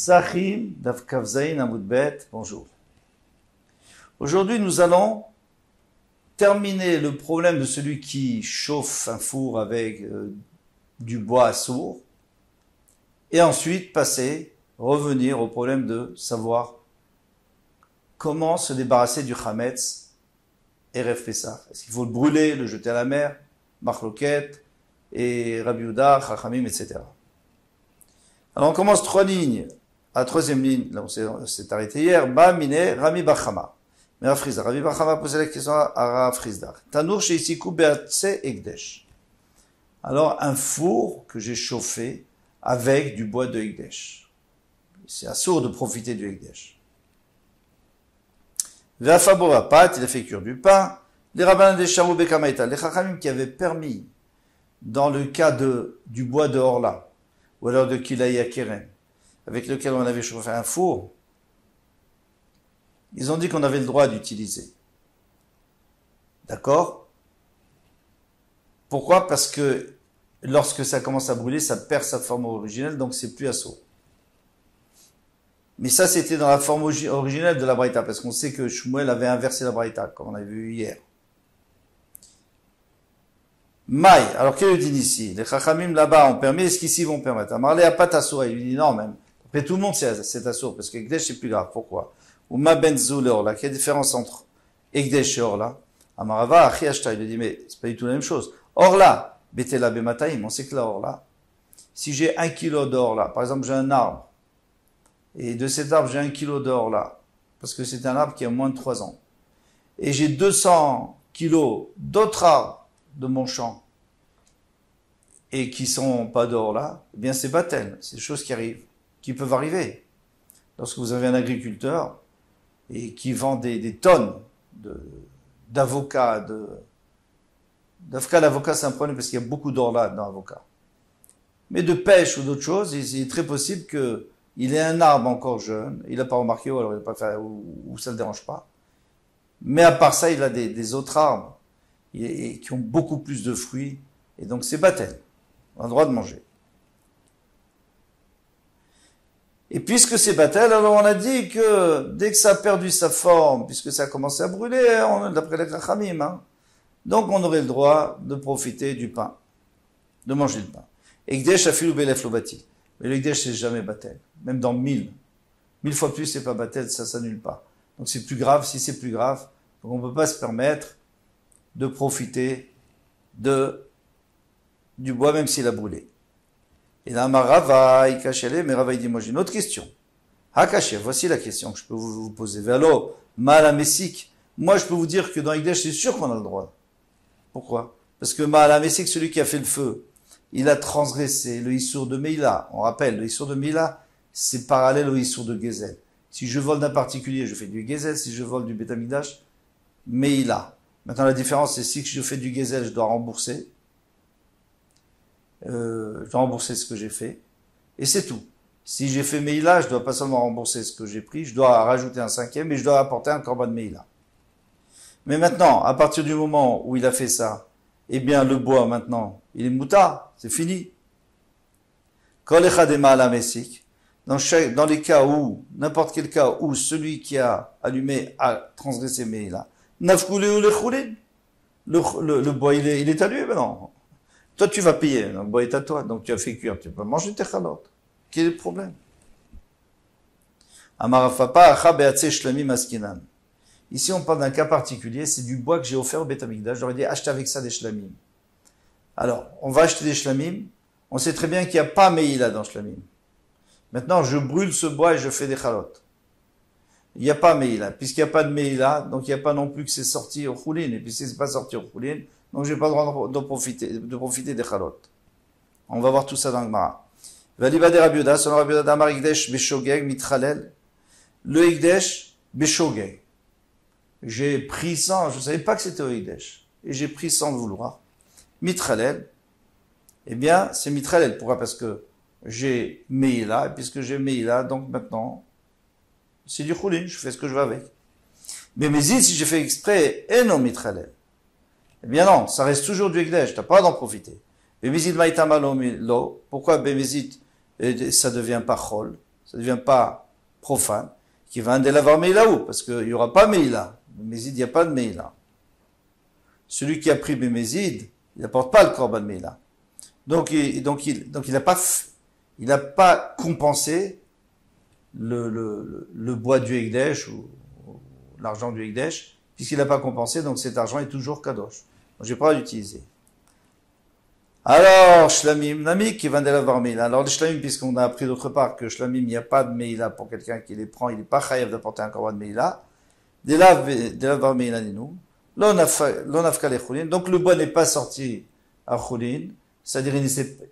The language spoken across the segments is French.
Psachim, Daf Kavzaïn Amoudbet, bonjour. Aujourd'hui, nous allons terminer le problème de celui qui chauffe un four avec du bois sourd et ensuite revenir au problème de savoir comment se débarrasser du Chametz Erev Pessah. Est-ce qu'il faut le brûler, le jeter à la mer, Machloket et Rabbi Yehuda, Chachamim, etc. Alors on commence 3 lignes. À la 3e ligne, là on s'est arrêté hier, Ba Mine Rami Bachama. Mais Rafrizda, Rabbi Bachama a posé la question à Rafrizda. Tanour sheisiku beatse ekdesh. Alors un four que j'ai chauffé avec du bois de ekdesh. C'est assourd de profiter du ekdesh. Ve'afabora pat, il a fait cuire du pain. Les rabbins des Shamou Bekamaita, les Chachamim qui avaient permis, dans le cas du bois de Orla, ou alors de Kilaïa Keren, avec lequel on avait chauffé un four, ils ont dit qu'on avait le droit d'utiliser. D'accord? Pourquoi? Parce que lorsque ça commence à brûler, ça perd sa forme originelle, donc c'est plus assaut. Mais ça, c'était dans la forme originelle de la Braïta, parce qu'on sait que Shmuel avait inversé la Braïta, comme on a vu hier. Maï, alors quel est le din ici? Les Chachamim là-bas ont permis, est-ce qu'ici ils vont permettre? Amarlé a pas assour, il lui dit non même. Après tout le monde c'est assour, parce que Ekdesh c'est plus grave. Pourquoi? Ou ma benzoul et orla, quelle est la différence entre Ekdesh et orla? Amarava, achi ashta, il lui dit mais c'est pas du tout la même chose. Orla, betela bemataim, on sait que la orla, si j'ai 1 kilo d'orla, par exemple j'ai un arbre, et de cet arbre j'ai 1 kilo d'orla, parce que c'est un arbre qui a moins de 3 ans, et j'ai 200 kilos d'autres arbres de mon champ, et qui sont pas d'or là, eh bien c'est batel, c'est des choses qui arrivent, qui peuvent arriver. Lorsque vous avez un agriculteur, et qui vend des tonnes d'avocats, l'avocat c'est un problème parce qu'il y a beaucoup d'or là dans l'avocat. Mais de pêche ou d'autres choses, il est très possible qu'il ait un arbre encore jeune, il n'a pas remarqué, ou alors il n'a pas fait, ou ça ne le dérange pas. Mais à part ça, il a des autres arbres, et qui ont beaucoup plus de fruits, et donc c'est batel. On a le droit de manger. Et puisque c'est batel, alors on a dit que dès que ça a perdu sa forme, puisque ça a commencé à brûler, d'après les Chachamim, donc on aurait le droit de profiter du pain, de manger le pain. Ekdesh afilu belef lo batil. Mais l'Ekdesh c'est jamais batel. Même dans 1000 fois plus c'est pas batel, ça s'annule pas. Donc c'est plus grave, si c'est plus grave, donc on peut pas se permettre de profiter du bois même s'il a brûlé. Et là, Rava, il cachait, mais Rava, il dit, moi j'ai une autre question. Hakaché, voici la question que je peux vous poser. Vélo, Maala Messik. Moi, je peux vous dire que dans Ekdesh, c'est sûr qu'on a le droit. Pourquoi? Parce que Maala Messik, celui qui a fait le feu, il a transgressé le Issour de Meila. On rappelle, le Issour de Meila, c'est parallèle au Issour de Gezel. Si je vole d'un particulier, je fais du Gezel. Si je vole du Beth Amikdash, Meila. Maintenant, la différence, c'est si je fais du Gezel, je dois rembourser. Je dois rembourser ce que j'ai fait. Et c'est tout. Si j'ai fait Meila, je dois pas seulement rembourser ce que j'ai pris, je dois rajouter un 5e et je dois apporter un korban Meila. Mais maintenant, à partir du moment où il a fait ça, eh bien, le bois, maintenant, il est mouta, c'est fini. Kol echad ma'ala mesik. Dans les cas où, n'importe quel cas où celui qui a allumé a transgressé Meila, nafkoulé ou le bois, il est allumé, ben non. Toi, tu vas payer, le bois est à toi, donc tu as fait cuire, tu peux manger tes chalotes. Quel est le problème? Ici, on parle d'un cas particulier, c'est du bois que j'ai offert au Beth Amikdash. J'aurais dit, achetez avec ça des shlamim. Alors, on va acheter des shlamim, on sait très bien qu'il n'y a pas Meila dans shlamim. Maintenant, je brûle ce bois et je fais des chalotes. Il n'y a pas Meila. Puisqu'il n'y a pas de Meila, donc il n'y a pas non plus que c'est sorti au choulin. Et puis si c'est pas sorti au choulin, donc j'ai pas le droit de profiter des chalotes. On va voir tout ça dans le Mara. Valiba de Rabbi Yehuda, selon Rabbi Yehuda, Amar Ekdesh beshogeg mitchalel. Le Ekdesh beshogeg. J'ai pris sans, je savais pas que c'était au Ekdesh. Et j'ai pris sans le vouloir. Mitchalel. Eh bien, c'est mitchalel. Pourquoi? Parce que j'ai Meila, et puisque j'ai Meila, donc maintenant, c'est du choulin, je fais ce que je veux avec. Mais si j'ai fait exprès, et non mitchalel. Eh bien non, ça reste toujours du Ekdesh, t'as pas d'en profiter. Bémézit maïtamalo, pourquoi Bémézit, ça devient pas chol? ça ne devient pas profane, qui va avoir Meilaou, parce qu'il n'y aura pas Meila. Le Mézid, il n'y a pas de Meila. Celui qui a pris Bémézid, il n'apporte pas le Korban Meila. Donc il n'a pas compensé le bois du Hekdesh ou l'argent du Hekdesh, puisqu'il n'a pas compensé, donc cet argent est toujours Kadosh. Donc je n'ai pas à l'utiliser. Alors, Shlamim, Nami qui va de l'avoir Meila. Alors, les Shlamim, puisqu'on a appris d'autre part que Shlamim, il n'y a pas de Meila pour quelqu'un qui les prend, il n'est pas chayav d'apporter un korban de Meila. De l'avoir Meila, nous. L'onafka les Choulin. Donc, le bois n'est pas sorti à Choulin. C'est-à-dire,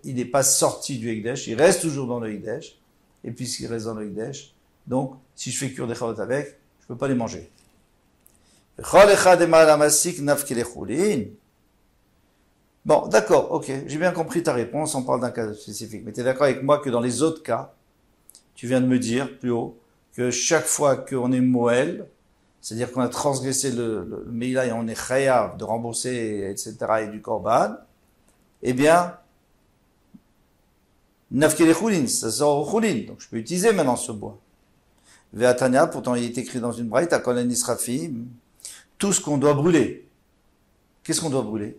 il n'est pas sorti du Hekdesh. Il reste toujours dans le Hekdesh. Et puisqu'il reste dans le Hekdesh, donc, si je fais cuire des chalot avec, je ne peux pas les manger. Bon, d'accord, ok, j'ai bien compris ta réponse, on parle d'un cas spécifique. Mais tu es d'accord avec moi que dans les autres cas, tu viens de me dire plus haut, que chaque fois qu'on est Moël, c'est-à-dire qu'on a transgressé le Meila et on est chayav de rembourser, etc., et du Korban, eh bien, Nafkele Choulin, ça sort au Choulin, donc je peux utiliser maintenant ce bois. Ve'atania, pourtant il est écrit dans une braïta, à Kolen Israfim, tout ce qu'on doit brûler. Qu'est-ce qu'on doit brûler?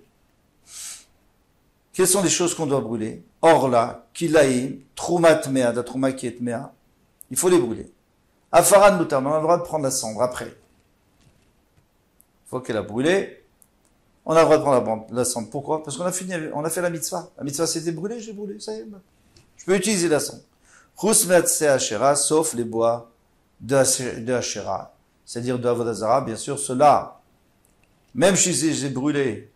Quelles sont les choses qu'on doit brûler? Orla, kilaïm, troumat mea, da trouma qui est mea. Il faut les brûler. Afaran mutar, on a le droit de prendre la cendre après. Une fois qu'elle a brûlé, on a le droit de prendre la cendre. Pourquoi? Parce qu'on a fini, on a fait la mitzvah. La mitzvah c'était brûlé, j'ai brûlé, ça y est. Je peux utiliser la cendre. Chusmet se Hachera, sauf les bois de Hachera. C'est-à-dire de Avodazara, bien sûr, ceux-là. Même si j'ai brûlé,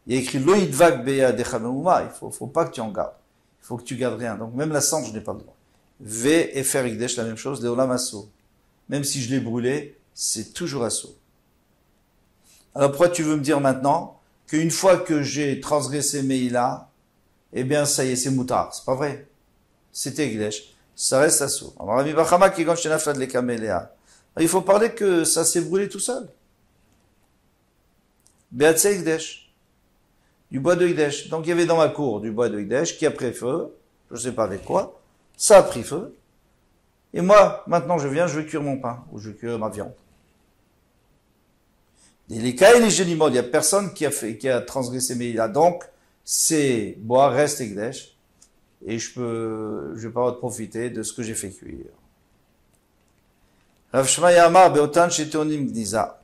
il y a écrit Loïdvak beya dechameuma, il faut pas que tu en gardes. Il faut que tu gardes rien. Donc même la cendre, je n'ai pas le droit. Ve et faire ikdesh, la même chose, leolam asso. Même si je l'ai brûlé, c'est toujours asso. Alors pourquoi tu veux me dire maintenant qu'une fois que j'ai transgressé Meïla, eh bien ça y est, c'est moutard. C'est pas vrai. C'était ikdesh. Ça reste asso. Alors Rabbi Bachama qui gant shenafad le kamelea. Il faut parler que ça s'est brûlé tout seul. Beatse ikdesh. Du bois de Hekdesh. Donc il y avait dans ma cour du bois de Hekdesh qui a pris feu, je ne sais pas avec quoi, ça a pris feu, et moi, maintenant je viens, je veux cuire mon pain, ou je veux cuire ma viande. Et les cas et les génimaux, il n'y a personne qui a transgressé Meïla, donc ces bois restent Hekdesh, et je vais pas profiter de ce que j'ai fait cuire. Rav Shmaya Amar beotan sheteonim gniza.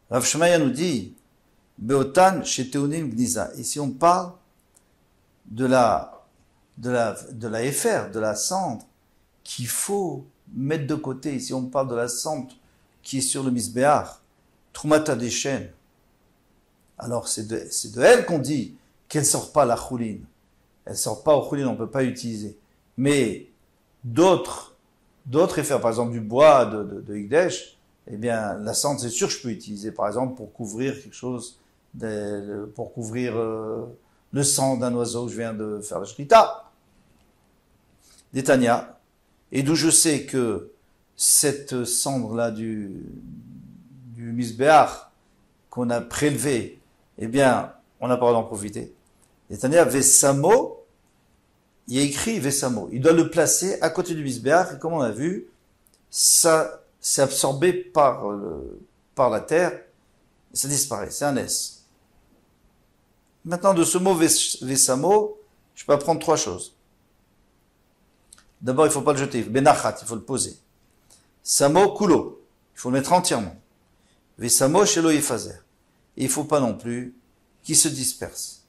Rav Shmaya nous dit, Beotan chez Théonim Gniza. Ici, on parle de la FR, de la cendre, qu'il faut mettre de côté. Ici, on parle de la cendre qui est sur le Misbéar, Troumata des chênes. Alors, c'est de elle qu'on dit qu'elle sort pas la chouline. Elle sort pas au chouline, on peut pas utiliser. Mais d'autres FR, par exemple, du bois de Hekdesh, eh bien, la cendre, c'est sûr que je peux utiliser, par exemple, pour couvrir quelque chose, pour couvrir le sang d'un oiseau que je viens de faire la shrita. D'Etania. Et d'où je sais que cette cendre-là du misbéach qu'on a prélevé, eh bien, on n'a pas le droit d'en profiter. D'Etania, Vesamo, il y a écrit Vesamo. Il doit le placer à côté du misbéach, et comme on a vu, ça, c'est absorbé par la terre, et ça disparaît, c'est un S. Maintenant, de ce mot Vesamo, je peux apprendre trois choses. D'abord, il ne faut pas le jeter, Benachat, il faut le poser. Samo Kulo, il faut le mettre entièrement. Vesamo Shelo Yefazer. Et il ne faut pas non plus qu'il se disperse.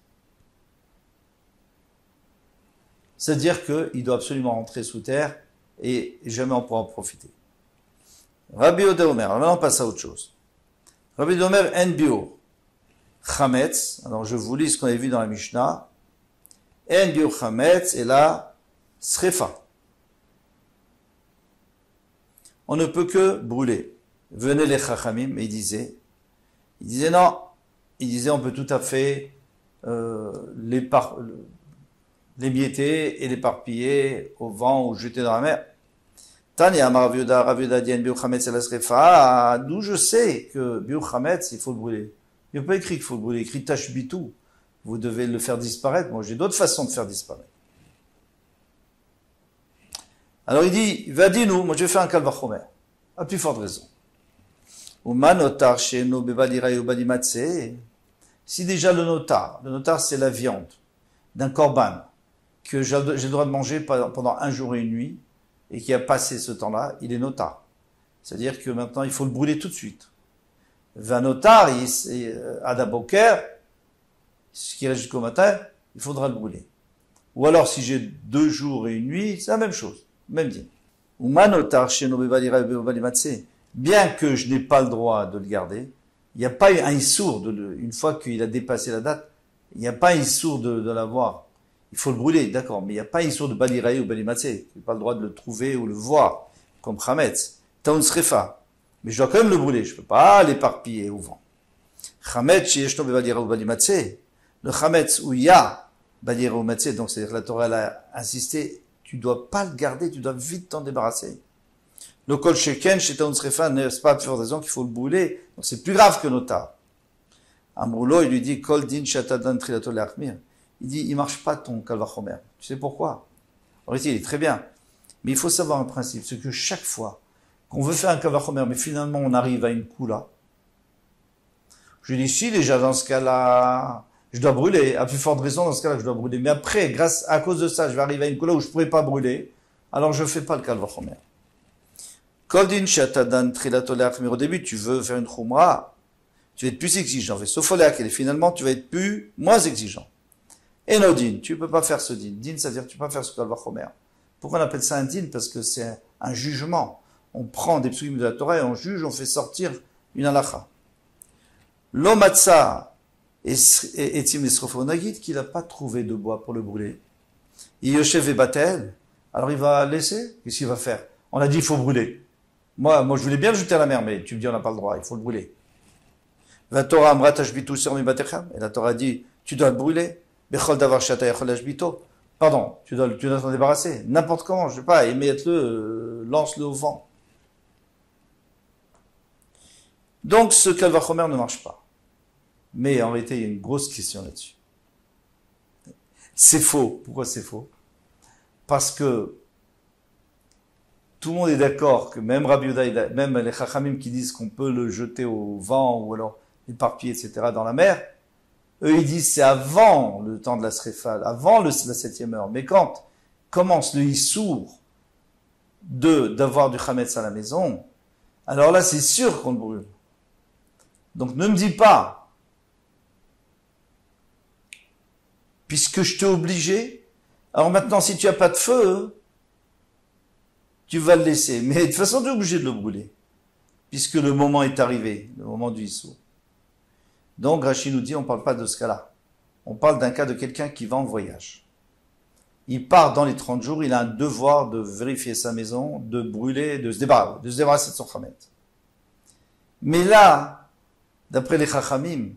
C'est-à-dire qu'il doit absolument rentrer sous terre et jamais on pourra en profiter. Rabbi Omer, maintenant on passe à autre chose. Rabbi Omer en bio. Chametz, alors je vous lis ce qu'on avait vu dans la Mishnah. En bio chametz, et là, srefa. On ne peut que brûler. Venez les chachamim, et il disait non, il disait on peut tout à fait l'émietter et l'éparpiller au vent ou jeter dans la mer. Tania Amar Rav Yehuda dit Biur Chametz el Srefa, d'où je sais que Biur Chametz, il faut le brûler. Il n'y a pas écrit qu'il faut le brûler, il y a écrit Tashbitu. Vous devez le faire disparaître. Moi, j'ai d'autres façons de faire disparaître. Alors il dit, va dire nous, moi je vais faire un kalvachomer. À plus forte raison. Si déjà le notar c'est la viande d'un korban que j'ai le droit de manger pendant un jour et une nuit et qui a passé ce temps-là, il est notar. C'est-à-dire que maintenant il faut le brûler tout de suite. Un notar, Adaboker, ce qui reste jusqu'au matin, il faudra le brûler. Ou alors si j'ai 2 jours et une nuit, c'est la même chose, même dîme. Bien que je n'ai pas le droit de le garder, il n'y a pas un issour, une fois qu'il a dépassé la date, il n'y a pas un issour de l'avoir. Il faut le brûler, d'accord, mais il n'y a pas un issour de baliraï ou balimatsé. Je n'ai pas le droit de le trouver ou le voir, comme Chametz. Taun srefa. Mais je dois quand même le brûler, je ne peux pas l'éparpiller au vent. Chametz, yeshno bebaliraï ou balimatsé. Le Chametz où il y a baliraï ou matsé, donc c'est-à-dire que la Torah a insisté, tu ne dois pas le garder, tu dois vite t'en débarrasser. Le kol sheken, chez Taun srefa, n'est pas plus forte raison qu'il faut le brûler. Donc c'est plus grave que notar. Amroulo, il lui dit, kol din shatadan trilato leachmir. Il dit, il marche pas ton kalvachomer. Tu sais pourquoi? En réalité, il est très bien. Mais il faut savoir un principe, c'est que chaque fois qu'on veut faire un kalvachomer, mais finalement on arrive à une kula, je dis, si déjà dans ce cas-là, je dois brûler. À plus forte raison, dans ce cas-là, je dois brûler. Mais après, à cause de ça, je vais arriver à une kula où je pourrais pas brûler, alors je fais pas le kalvachomer. Koldin shatadan trilato leachmir. Au début, tu veux faire une khumra, tu vas être plus exigeant. Sauf et finalement, tu vas être moins exigeant. Et no din, tu peux pas faire ce din. Din, c'est-à-dire tu peux pas faire ce kalvachomer. Pourquoi on appelle ça un din? Parce que c'est un jugement. On prend des psukim de la Torah et on juge, on fait sortir une halakha. L'omatsa etim esrofo nagid qu'il n'a pas trouvé de bois pour le brûler. Yoshev et batel. Alors il va laisser. Qu'est-ce qu'il va faire? On a dit il faut brûler. Moi, je voulais bien le jeter à la mer, mais tu me dis on n'a pas le droit, il faut le brûler. La Torah amrat hashbitu sermi batechem. Et la Torah dit tu dois le brûler. Pardon, tu dois t'en débarrasser. N'importe comment, je sais pas, émette-le, lance-le au vent. Donc, ce kalvachomer ne marche pas. Mais en réalité, il y a une grosse question là-dessus. C'est faux. Pourquoi c'est faux? Parce que tout le monde est d'accord que même Rabbi Yehuda, même les Chachamim qui disent qu'on peut le jeter au vent ou alors l'éparpiller, etc., dans la mer, eux, ils disent c'est avant le temps de la srefa, avant la 7e heure. Mais quand commence le issour d'avoir du chametz à la maison, alors là, c'est sûr qu'on le brûle. Donc ne me dis pas, puisque je t'ai obligé, alors maintenant, si tu n'as pas de feu, tu vas le laisser. Mais de toute façon, tu es obligé de le brûler, puisque le moment est arrivé, le moment du issour. Donc, Rashi nous dit, on ne parle pas de ce cas-là. On parle d'un cas de quelqu'un qui va en voyage. Il part dans les 30 jours, il a un devoir de vérifier sa maison, de brûler, de se débarrasser de son chamet. Mais là, d'après les chachamim,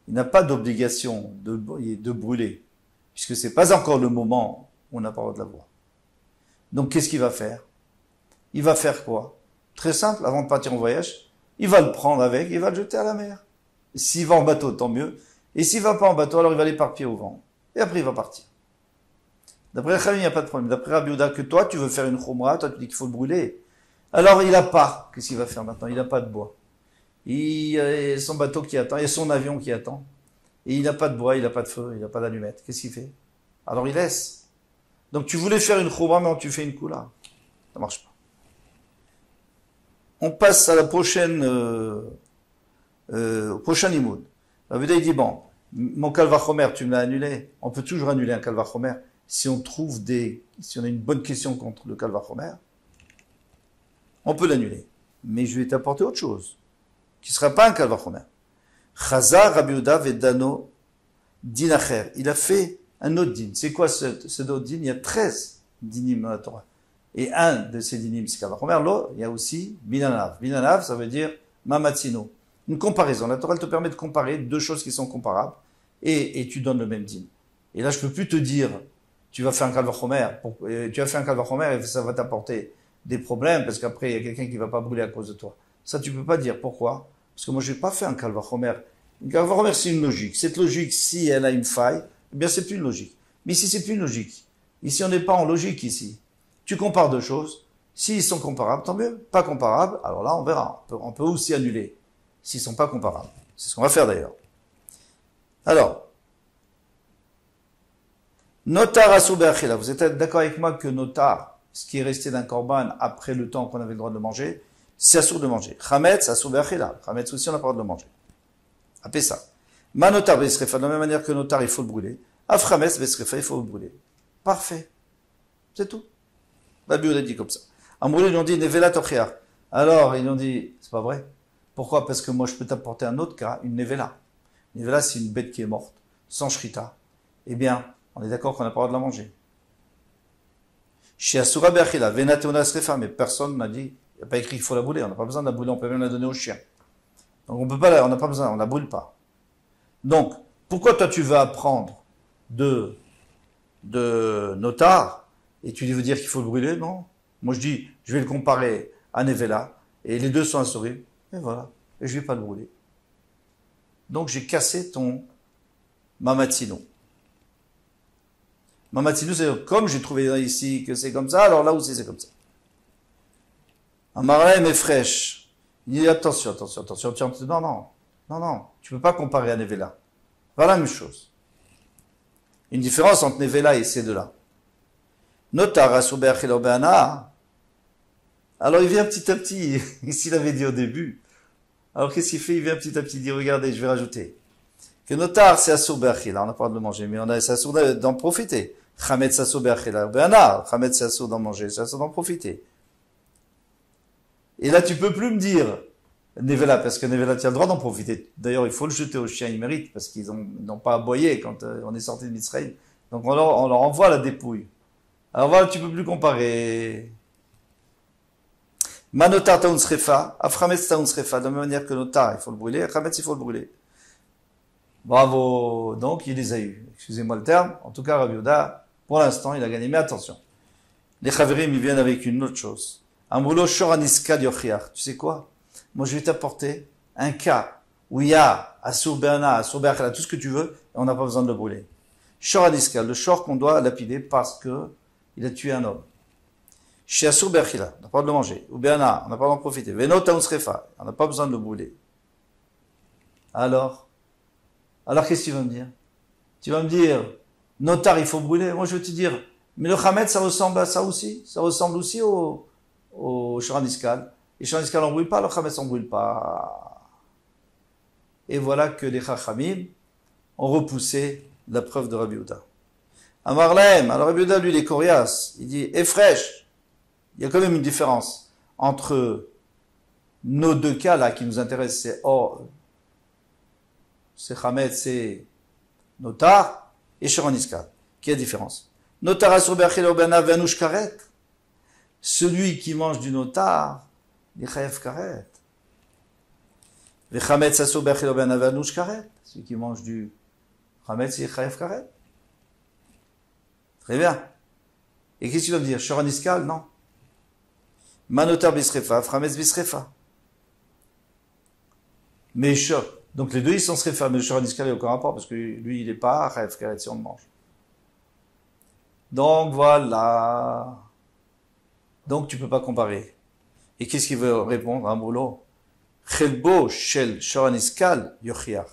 il n'a pas d'obligation de brûler, puisque c'est pas encore le moment où on n'a pas le droit de l'avoir. Donc, qu'est-ce qu'il va faire? Il va faire quoi? Très simple, avant de partir en voyage, il va le prendre avec, il va le jeter à la mer. S'il va en bateau, tant mieux. Et s'il va pas en bateau, alors il va l'éparpiller au vent. Et après, il va partir. D'après Khamim, il n'y a pas de problème. D'après Rabbi Yehuda, que toi, tu veux faire une khumra, toi, tu dis qu'il faut le brûler. Alors, il n'a pas. Qu'est-ce qu'il va faire maintenant? Il n'a pas de bois. Il y a son bateau qui attend, il y a son avion qui attend. Et il n'a pas de bois, il n'a pas de feu, il n'a pas d'allumette. Qu'est-ce qu'il fait? Alors, il laisse. Donc, tu voulais faire une khumra, mais tu fais une kula. Ça marche pas. On passe à la prochaine... au prochain imoud. Rabbi Yehuda, il dit, bon, mon kalvachomer, tu me l'as annulé. On peut toujours annuler un kalvachomer si on trouve si on a une bonne question contre le kalvachomer. On peut l'annuler. Mais je vais t'apporter autre chose, qui ne sera pas un kalvachomer. Chazar Rabbi Yehuda vedano din acher. Il a fait un autre din. C'est quoi ce autre din? Il y a 13 dinim dans la Torah. Et un de ces dinim, c'est kalvachomer. L'autre, il y a aussi binanav. Binanav, ça veut dire mamatzino. Une comparaison. La Torah te permet de comparer deux choses qui sont comparables et tu donnes le même din. Et là, je peux plus te dire, tu vas faire un kalvachomer, et ça va t'apporter des problèmes parce qu'après, il y a quelqu'un qui va pas brûler à cause de toi. Ça, tu peux pas dire. Pourquoi? Parce que moi, je n'ai pas fait un kalvachomer. Un kalvachomer, c'est une logique. Cette logique, si elle a une faille, eh bien, c'est plus une logique. Mais ici, c'est plus une logique. Ici, on n'est pas en logique ici. Tu compares deux choses. S'ils sont comparables, tant mieux. Pas comparables, alors là, on verra. On peut aussi annuler s'ils sont pas comparables. C'est ce qu'on va faire d'ailleurs. Alors, notar assoubé achila. Vous êtes d'accord avec moi que notar, ce qui est resté d'un korban après le temps qu'on avait le droit de le manger, c'est assour de manger. Chametz assoubé achila. Chametz aussi, on n'a pas le droit de le manger. Appelez ça. Ma notar besrefa, de la même manière que notar, il faut le brûler. Aframetz besrefa, il faut le brûler. Parfait. C'est tout. La Bible a dit comme ça. En brûlé, ils ont dit nevela tochiar. Alors, ils ont dit, c'est pas vrai. Pourquoi? Parce que moi, je peux t'apporter un autre cas, une nevela. Une nevela, c'est une bête qui est morte, sans shrita. Eh bien, on est d'accord qu'on n'a pas le droit de la manger. Chez Asura Beachila, Venateona Srefa, mais personne n'a dit, il n'y a pas écrit qu'il faut la brûler. On n'a pas besoin de la brûler, on peut même la donner au chien. Donc on peut pas, on n'a pas besoin, on la brûle pas. Donc, pourquoi toi tu veux apprendre de notar et tu veux dire qu'il faut le brûler? Non. Moi je dis, je vais le comparer à Nevela et les deux sont assurés. Et voilà. Et je vais pas le brûler. Donc j'ai cassé ton Mamatino. Mamatino, c'est comme j'ai trouvé ici que c'est comme ça, alors là aussi c'est comme ça. Un marin est fraîche. Il dit attention. Non, tu peux pas comparer à Nevela. Pas la même chose. Une différence entre Nevela et ces deux-là. Notar asouber chilobeana. Alors il vient petit à petit, ici il avait dit au début. Alors qu'est-ce qu'il fait? Il vient petit à petit, il dit regardez, je vais rajouter. Que notar c'est asouber chila, on n'a pas le droit de manger, mais on a c'est asouber d'en profiter. Chametz c'est asouber chilobeana. Chametz c'est asouber d'en manger, c'est asouber d'en profiter. Et là tu peux plus me dire Nevela, parce que Nevela, tu as le droit d'en profiter. D'ailleurs, il faut le jeter aux chiens, ils méritent, parce qu'ils n'ont pas aboyé quand on est sorti de Mitzrayim. Donc on leur envoie la dépouille. Alors voilà, tu peux plus comparer. Manotar taun srefa, aframetz taun srefa, de la même manière que notar, il faut le brûler, aframetz, il faut le brûler. Bravo. Donc, il les a eus. Excusez-moi le terme. En tout cas, Rabbi Yehuda, pour l'instant, il a gagné. Mais attention. Les chaverim, ils viennent avec une autre chose. Un brûlot shoraniska yochiach. Tu sais quoi? Moi, je vais t'apporter un cas où il y a Asur Be'ana, Asur Be'achela, tout ce que tu veux, et on n'a pas besoin de le brûler. Shor Aniska, le shor qu'on doit lapider parce que il a tué un homme. Chez Asur Be'achela, on n'a pas besoin de le manger. Ou Be'ana, on n'a pas besoin d'en profiter. Veno Taousrefa, on n'a pas besoin de le brûler. Alors qu'est-ce que tu vas me dire? Tu vas me dire, notar, il faut brûler. Moi, je vais te dire, mais le Hamed, ça ressemble à ça aussi. Ça ressemble aussi au Shor Aniskal. Les Shor n'en brûlent pas, le Hametz n'en brûle pas. Et voilà que les Chachamim ont repoussé la preuve de Rabbi Yehuda. Amarlem, alors Rabbi Yehuda, lui, il est coriace. Il dit, et fraîche. Il y a quand même une différence entre nos deux cas là qui nous intéressent, c'est Hametz, c'est Notar et Shor Aniskal. Quelle est la différence? Notar asur be'achila u'be'ana ve'anush karet. Celui qui mange du notar, il est chayav karet. Ve'chametz asur be'achila u'be'ana ve'anush karet. Celui qui mange du chametz, il est chayav karet. Très bien. Et qu'est-ce que tu vas me dire? Shor Aniskal? Non. Manotar bisrefa, chametz bisrefa. Mais donc les deux ils sont srefa, mais le Shor Aniskal n'a aucun rapport parce que lui il n'est pas chayav karet si on le mange. Donc voilà. Donc tu peux pas comparer. Et qu'est-ce qu'il veut répondre à Moulo? Chelbo shel Shor Aniskal yochiach.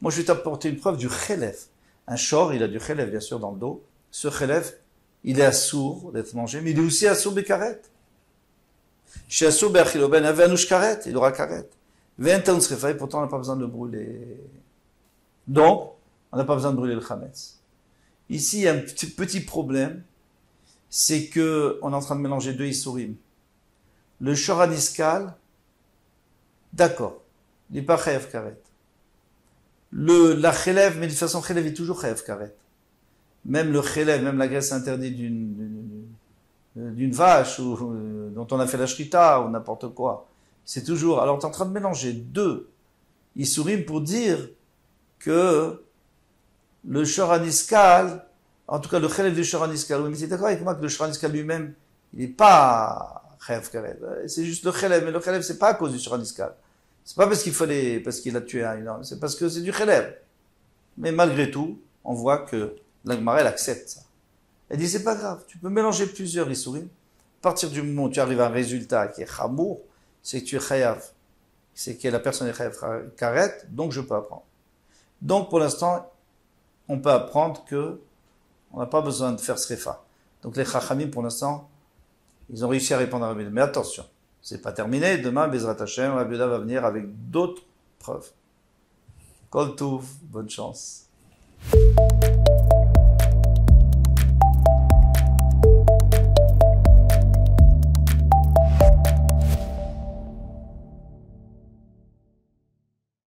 Moi je vais t'apporter une preuve du chelev. Un shor, il a du chelev bien sûr dans le dos. Ce chelev, il est assourd d'être mangé, mais il est aussi assourd bekaret. Chez assourd be'achiloben avenush karet, il aura karet. Ve'entaun srefa, et pourtant on n'a pas besoin de le brûler. Donc, on n'a pas besoin de brûler le chametz. Ici, il y a un petit problème, c'est que on est en train de mélanger deux issourim. Le Shor Aniskal, d'accord, il n'est pas chayav karet. La chelev, mais de toute façon, chelev est toujours chayav karet. Même le chelev, même la graisse interdite d'une vache ou dont on a fait la shrita ou n'importe quoi, c'est toujours. Alors, tu es en train de mélanger deux issourim pour dire que le Shor Aniskal, en tout cas le chelev du Shor Aniskal, oui, mais tu es d'accord avec moi que le Shor Aniskal lui-même, il n'est pas chayav karet. C'est juste le chelev, mais le chelev, c'est pas à cause du Shor Aniskal. C'est pas parce qu'il a tué un homme, c'est parce que c'est du chelev. Mais malgré tout, on voit que la Gemara, elle accepte ça. Elle dit, c'est pas grave, tu peux mélanger plusieurs issourim, partir du moment où tu arrives à un résultat qui est chamour, c'est que tu es chayav. C'est que la personne est chayav karet, donc je peux apprendre. Donc pour l'instant, on peut apprendre que on n'a pas besoin de faire srefa. Donc les chachamim pour l'instant, ils ont réussi à répondre à Rabbi Yehuda. Mais attention, c'est pas terminé. Demain, Bezrat Hashem, Rabbi Yehuda va venir avec d'autres preuves. Kol Tuv, bonne chance.